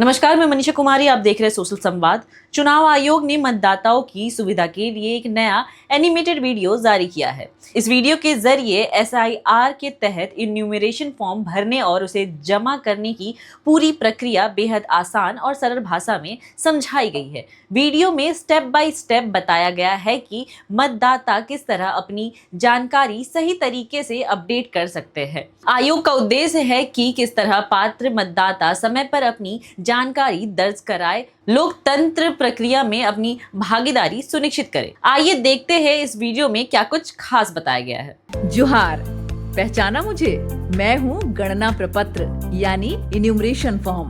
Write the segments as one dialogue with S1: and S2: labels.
S1: नमस्कार, मैं मनीषा कुमारी। आप देख रहे हैं सोशल संवाद। चुनाव आयोग ने मतदाताओं की सुविधा के लिए एक नया एनिमेटेड वीडियो जारी किया है। इस वीडियो के जरिए SIR के तहत इन्यूमरेशन फॉर्म भरने और उसे जमा करने की पूरी प्रक्रिया बेहद आसान और सरल भाषा में समझाई गई है। वीडियो में स्टेप बाय स्टेप बताया गया है कि मतदाता किस तरह अपनी जानकारी सही तरीके से अपडेट कर सकते हैं। आयोग का उद्देश्य है कि किस तरह पात्र मतदाता समय पर अपनी जानकारी दर्ज कराए, लोकतंत्र प्रक्रिया में अपनी भागीदारी सुनिश्चित करे। आइए देखते हैं इस वीडियो में क्या कुछ खास बताया गया है।
S2: जोहार, पहचाना मुझे? मैं हूँ गणना प्रपत्र यानी इन्यूमरेशन फॉर्म।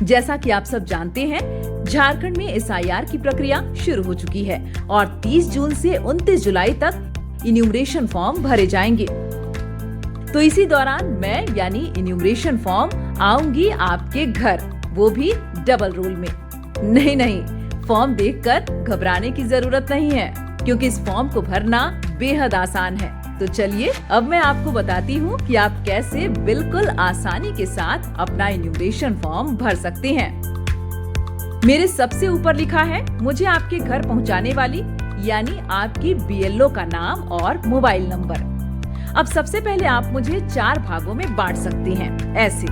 S2: जैसा कि आप सब जानते हैं, झारखंड में SIR की प्रक्रिया शुरू हो चुकी है और 30 जून से 29 जुलाई तक इन्यूमरेशन फॉर्म भरे जाएंगे। तो इसी दौरान मैं यानी इन्यूमरेशन फॉर्म आऊंगी आपके घर, वो भी डबल रोल में। नहीं, फॉर्म देखकर घबराने की जरूरत नहीं है, क्योंकि इस फॉर्म को भरना बेहद आसान है। तो चलिए अब मैं आपको बताती हूँ कि आप कैसे बिल्कुल आसानी के साथ अपना इन्यूमरेशन फॉर्म भर सकते हैं। मेरे सबसे ऊपर लिखा है मुझे आपके घर पहुँचाने वाली यानी आपकी BLO का नाम और मोबाइल नंबर। अब सबसे पहले आप मुझे 4 भागों में बांट सकते हैं, ऐसे।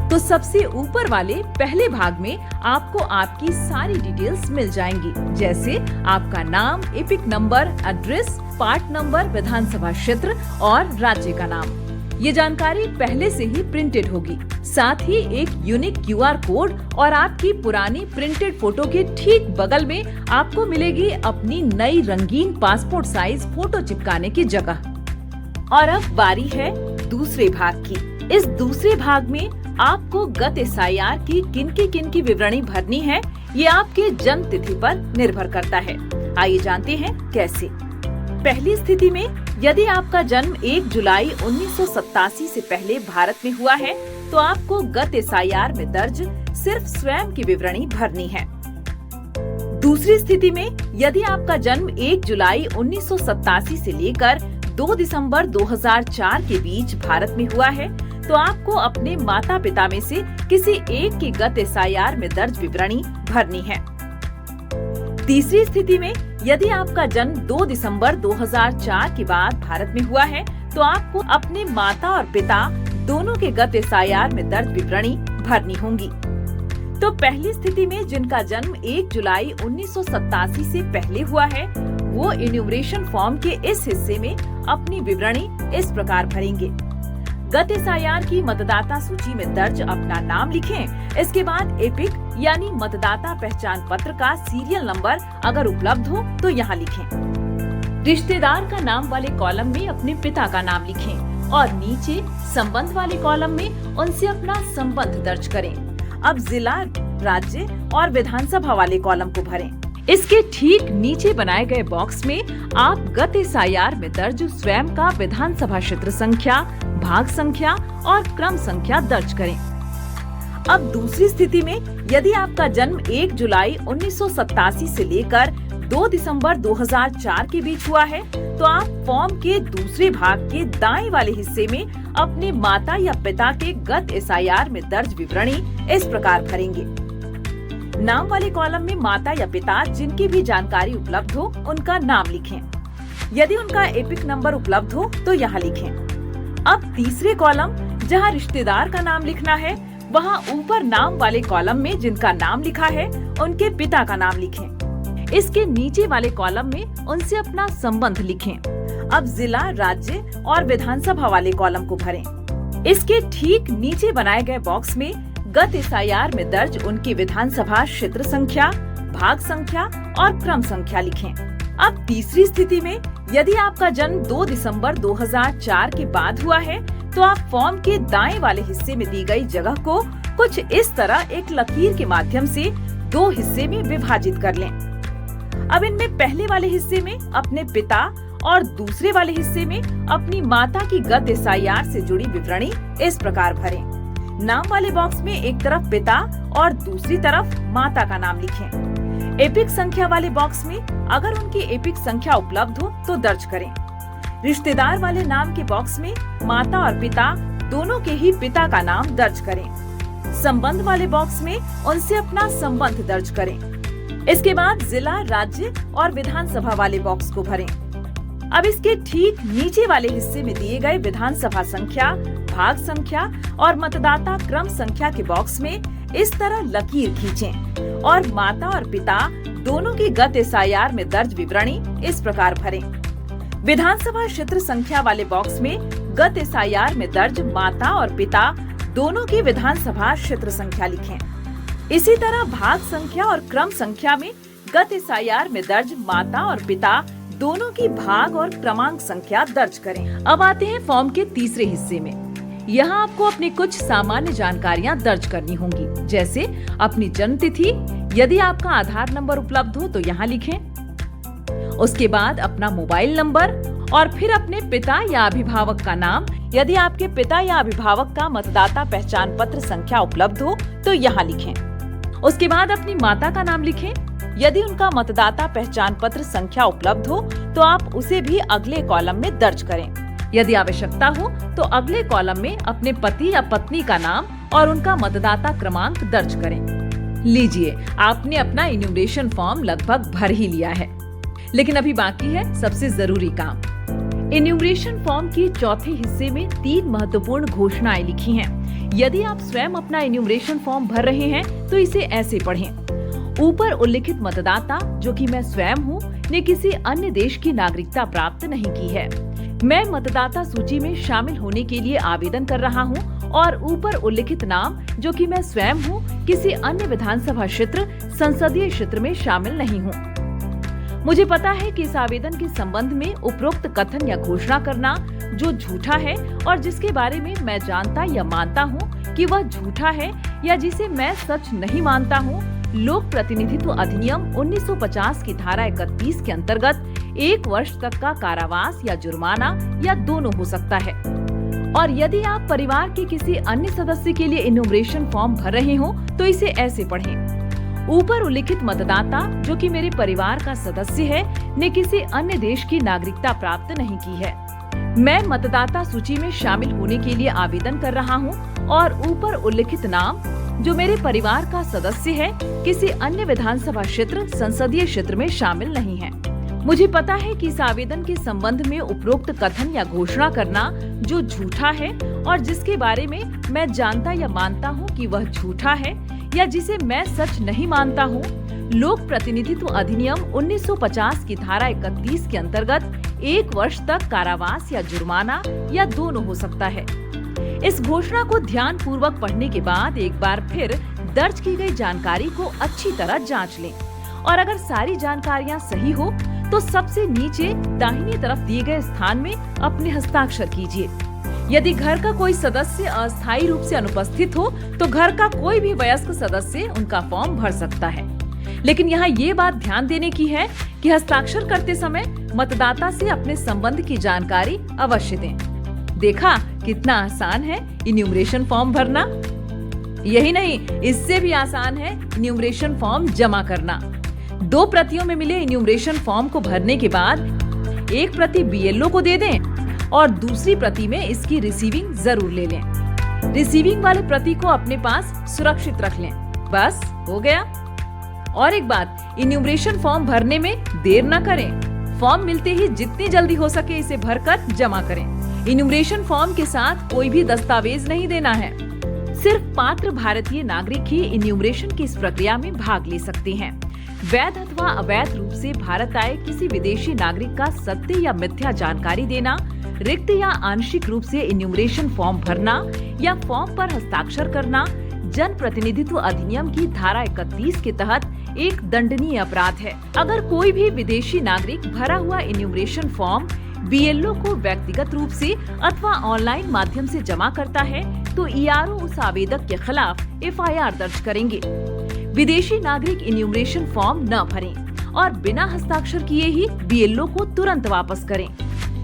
S2: तो सबसे ऊपर वाले पहले भाग में आपको आपकी सारी डिटेल्स मिल जाएंगी, जैसे आपका नाम, EPIC number, address, part number, विधानसभा क्षेत्र और राज्य का नाम। ये जानकारी पहले से ही प्रिंटेड होगी। साथ ही एक यूनिक QR कोड और आपकी पुरानी प्रिंटेड फोटो के ठीक बगल में आपको मिलेगी अपनी नई रंगीन पासपोर्ट साइज फोटो चिपकाने की जगह। और अब बारी है दूसरे भाग की। इस दूसरे भाग में आपको गत SIR की किनकी विवरणी भरनी है, ये आपके जन्म तिथि पर निर्भर करता है। आइए जानते हैं कैसे। पहली स्थिति में यदि आपका जन्म 1 जुलाई 1987 से पहले भारत में हुआ है, तो आपको गत SIR में दर्ज सिर्फ स्वयं की विवरणी भरनी है। दूसरी स्थिति में यदि आपका जन्म 1 जुलाई 1987 से लेकर 2 दिसंबर 2004 के बीच भारत में हुआ है, तो आपको अपने माता पिता में से किसी एक की गत SIR में दर्ज विवरणी भरनी है। तीसरी स्थिति में यदि आपका जन्म 2 दिसंबर 2004 के बाद भारत में हुआ है, तो आपको अपने माता और पिता दोनों के गत SIR में दर्ज विवरणी भरनी होंगी। तो पहली स्थिति में जिनका जन्म 1 जुलाई 1987 से पहले हुआ है, वो इन्यूमरेशन फॉर्म के इस हिस्से में अपनी विवरणी इस प्रकार भरेंगे। गत SIR की मतदाता सूची में दर्ज अपना नाम लिखें। इसके बाद एपिक यानी मतदाता पहचान पत्र का सीरियल नंबर अगर उपलब्ध हो तो यहाँ लिखें। रिश्तेदार का नाम वाले कॉलम में अपने पिता का नाम लिखें और नीचे संबंध वाले कॉलम में उनसे अपना संबंध दर्ज करें। अब जिला, राज्य और विधानसभा वाले कॉलम को भरें। इसके ठीक नीचे बनाए गए बॉक्स में आप गत SIR में दर्ज स्वयं का विधानसभा क्षेत्र संख्या, भाग संख्या और क्रम संख्या दर्ज करें। अब दूसरी स्थिति में यदि आपका जन्म 1 जुलाई 1987 से लेकर 2 दिसंबर 2004 के बीच हुआ है, तो आप फॉर्म के दूसरे भाग के दाएं वाले हिस्से में अपने माता या पिता के गत SIR में दर्ज विवरणी इस प्रकार भरेंगे। नाम वाले कॉलम में माता या पिता जिनकी भी जानकारी उपलब्ध हो उनका नाम लिखें। यदि उनका एपिक नंबर उपलब्ध हो तो यहाँ लिखें। अब तीसरे कॉलम जहाँ रिश्तेदार का नाम लिखना है, वहाँ ऊपर नाम वाले कॉलम में जिनका नाम लिखा है उनके पिता का नाम लिखें। इसके नीचे वाले कॉलम में उनसे अपना संबंध लिखें। अब जिला, राज्य और विधानसभा वाले कॉलम को भरें। इसके ठीक नीचे बनाए गए बॉक्स में गत SIR में दर्ज उनकी विधानसभा क्षेत्र संख्या, भाग संख्या और क्रम संख्या लिखें। अब तीसरी स्थिति में यदि आपका जन्म 2 दिसंबर 2004 के बाद हुआ है, तो आप फॉर्म के दाएं वाले हिस्से में दी गई जगह को कुछ इस तरह एक लकीर के माध्यम से 2 हिस्से में विभाजित कर लें। अब इनमें पहले वाले हिस्से में अपने पिता और दूसरे वाले हिस्से में अपनी माता की गत SIR से जुड़ी विवरणी इस प्रकार भरें। नाम वाले बॉक्स में एक तरफ पिता और दूसरी तरफ माता का नाम लिखें। एपिक संख्या वाले बॉक्स में अगर उनकी एपिक संख्या उपलब्ध हो तो दर्ज करें। रिश्तेदार वाले नाम के बॉक्स में माता और पिता दोनों के ही पिता का नाम दर्ज करें। संबंध वाले बॉक्स में उनसे अपना संबंध दर्ज करें। इसके बाद जिला, राज्य और विधानसभा वाले बॉक्स को भरें। अब इसके ठीक नीचे वाले हिस्से में दिए गए विधानसभा संख्या, भाग संख्या और मतदाता क्रम संख्या के बॉक्स में इस तरह लकीर खींचें और माता और पिता दोनों की गत SIR में दर्ज विवरणी इस प्रकार भरें। विधानसभा क्षेत्र संख्या वाले बॉक्स में गत SIR में दर्ज माता और पिता दोनों की विधानसभा क्षेत्र संख्या लिखें। इसी तरह भाग संख्या और क्रम संख्या में गत SIR में दर्ज माता और पिता दोनों की भाग और क्रमांक संख्या दर्ज करें। अब आते हैं फॉर्म के तीसरे हिस्से में। यहाँ आपको अपनी कुछ सामान्य जानकारियाँ दर्ज करनी होंगी, जैसे अपनी जन्म तिथि, यदि आपका आधार नंबर उपलब्ध हो तो यहाँ लिखें। उसके बाद अपना मोबाइल नंबर और फिर अपने पिता या अभिभावक का नाम, यदि आपके पिता या अभिभावक का मतदाता पहचान पत्र संख्या उपलब्ध हो तो यहाँ लिखें। उसके बाद अपनी माता का नाम लिखें। यदि उनका मतदाता पहचान पत्र संख्या उपलब्ध हो तो आप उसे भी अगले कॉलम में दर्ज करें। यदि आवश्यकता हो तो अगले कॉलम में अपने पति या पत्नी का नाम और उनका मतदाता क्रमांक दर्ज करें। लीजिए, आपने अपना इन्यूमरेशन फॉर्म लगभग भर ही लिया है, लेकिन अभी बाकी है सबसे जरूरी काम। इन्यूमरेशन फॉर्म के चौथे हिस्से में 3 महत्वपूर्ण घोषणाएं लिखी हैं। यदि आप स्वयं अपना इन्यूमरेशन फॉर्म भर रहे हैं तो इसे ऐसे पढ़ें। ऊपर उल्लिखित मतदाता, जो कि मैं स्वयं हूँ, ने किसी अन्य देश की नागरिकता प्राप्त नहीं की है। मैं मतदाता सूची में शामिल होने के लिए आवेदन कर रहा हूँ और ऊपर उल्लिखित नाम, जो कि मैं स्वयं हूँ, किसी अन्य विधानसभा क्षेत्र, संसदीय क्षेत्र में शामिल नहीं हूँ। मुझे पता है कि इस आवेदन के संबंध में उपरोक्त कथन या घोषणा करना जो झूठा है और जिसके बारे में मैं जानता या मानता हूँ कि वह झूठा है या जिसे मैं सच नहीं मानता हूँ, लोक प्रतिनिधित्व अधिनियम 1950 की धारा 31 के अंतर्गत 1 वर्ष तक का कारावास या जुर्माना या दोनों हो सकता है। और यदि आप परिवार के किसी अन्य सदस्य के लिए इन्यूमरेशन फॉर्म भर रहे हो तो इसे ऐसे पढ़ें। ऊपर उल्लिखित मतदाता, जो कि मेरे परिवार का सदस्य है, ने किसी अन्य देश की नागरिकता प्राप्त नहीं की है। मैं मतदाता सूची में शामिल होने के लिए आवेदन कर रहा हूँ और ऊपर उल्लिखित नाम, जो मेरे परिवार का सदस्य है, किसी अन्य विधानसभा क्षेत्र, संसदीय क्षेत्र में शामिल नहीं है। मुझे पता है कि इस आवेदन के संबंध में उपरोक्त कथन या घोषणा करना जो झूठा है और जिसके बारे में मैं जानता या मानता हूँ कि वह झूठा है या जिसे मैं सच नहीं मानता हूँ, लोक प्रतिनिधित्व अधिनियम 1950 की धारा 31 के अंतर्गत 1 वर्ष तक कारावास या जुर्माना या दोनों हो सकता है। इस घोषणा को ध्यान पूर्वक पढ़ने के बाद एक बार फिर दर्ज की गई जानकारी को अच्छी तरह जांच लें और अगर सारी जानकारियां सही हो तो सबसे नीचे दाहिनी तरफ दिए गए स्थान में अपने हस्ताक्षर कीजिए। यदि घर का कोई सदस्य अस्थायी रूप से अनुपस्थित हो तो घर का कोई भी वयस्क सदस्य उनका फॉर्म भर सकता है। लेकिन यहाँ ये बात ध्यान देने की है कि हस्ताक्षर करते समय मतदाता से अपने संबंध की जानकारी अवश्य दें। देखा कितना आसान है इन्यूमरेशन फॉर्म भरना? यही नहीं, इससे भी आसान है इन्यूमरेशन फॉर्म जमा करना। 2 प्रतियों में मिले इन्यूमरेशन फॉर्म को भरने के बाद एक प्रति BLO को दे दें और दूसरी प्रति में इसकी रिसीविंग जरूर ले लें। रिसीविंग वाले प्रति को अपने पास सुरक्षित रख लें। बस हो गया। और एक बात, इन्यूमरेशन फॉर्म भरने में देर न करें। फॉर्म मिलते ही जितनी जल्दी हो सके इसे भरकर जमा करें। इन्यूमरेशन फॉर्म के साथ कोई भी दस्तावेज नहीं देना है। सिर्फ पात्र भारतीय नागरिक ही इन्यूमरेशन की इस प्रक्रिया में भाग ले सकते हैं। वैध अथवा अवैध रूप से भारत आए किसी विदेशी नागरिक का सत्य या मिथ्या जानकारी देना, रिक्त या आंशिक रूप से इन्यूमरेशन फॉर्म भरना या फॉर्म पर हस्ताक्षर करना जन प्रतिनिधित्व अधिनियम की धारा 31 के तहत एक दंडनीय अपराध है। अगर कोई भी विदेशी नागरिक भरा हुआ इन्यूमरेशन फॉर्म BLO को व्यक्तिगत रूप से अथवा ऑनलाइन माध्यम से जमा करता है तो ERO उस आवेदक के खिलाफ FIR दर्ज करेंगे। विदेशी नागरिक इन्यूमरेशन फॉर्म न भरें और बिना हस्ताक्षर किए ही BLO को तुरंत वापस करें।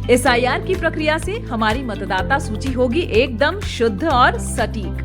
S2: SIR की प्रक्रिया से हमारी मतदाता सूची होगी एकदम शुद्ध और सटीक।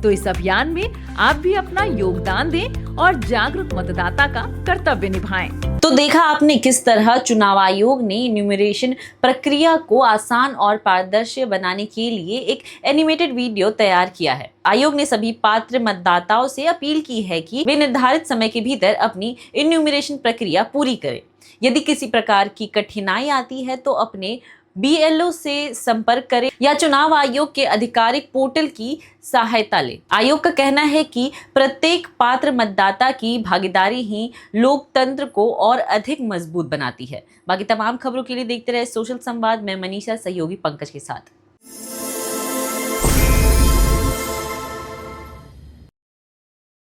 S2: तो इस अभियान में आप भी अपना योगदान दें और जागरूक मतदाता का कर्तव्य निभाएं।
S1: तो देखा आपने किस तरह चुनाव आयोग ने इन्यूमरेशन प्रक्रिया को आसान और पारदर्शी बनाने के लिए एक एनिमेटेड वीडियो तैयार किया है। आयोग ने सभी पात्र मतदाताओं से अपील की है कि वे निर्धारित समय के भीतर अपनी इन्यूमरेशन प्रक्रिया पूरी करें। यदि किसी प्रकार की कठिनाई आती है तो अपने BLO से संपर्क करें या चुनाव आयोग के आधिकारिक पोर्टल की सहायता लें। आयोग का कहना है कि प्रत्येक पात्र मतदाता की भागीदारी ही लोकतंत्र को और अधिक मजबूत बनाती है। बाकी तमाम खबरों के लिए देखते रहे सोशल संवाद में मनीषा सहयोगी पंकज के साथ।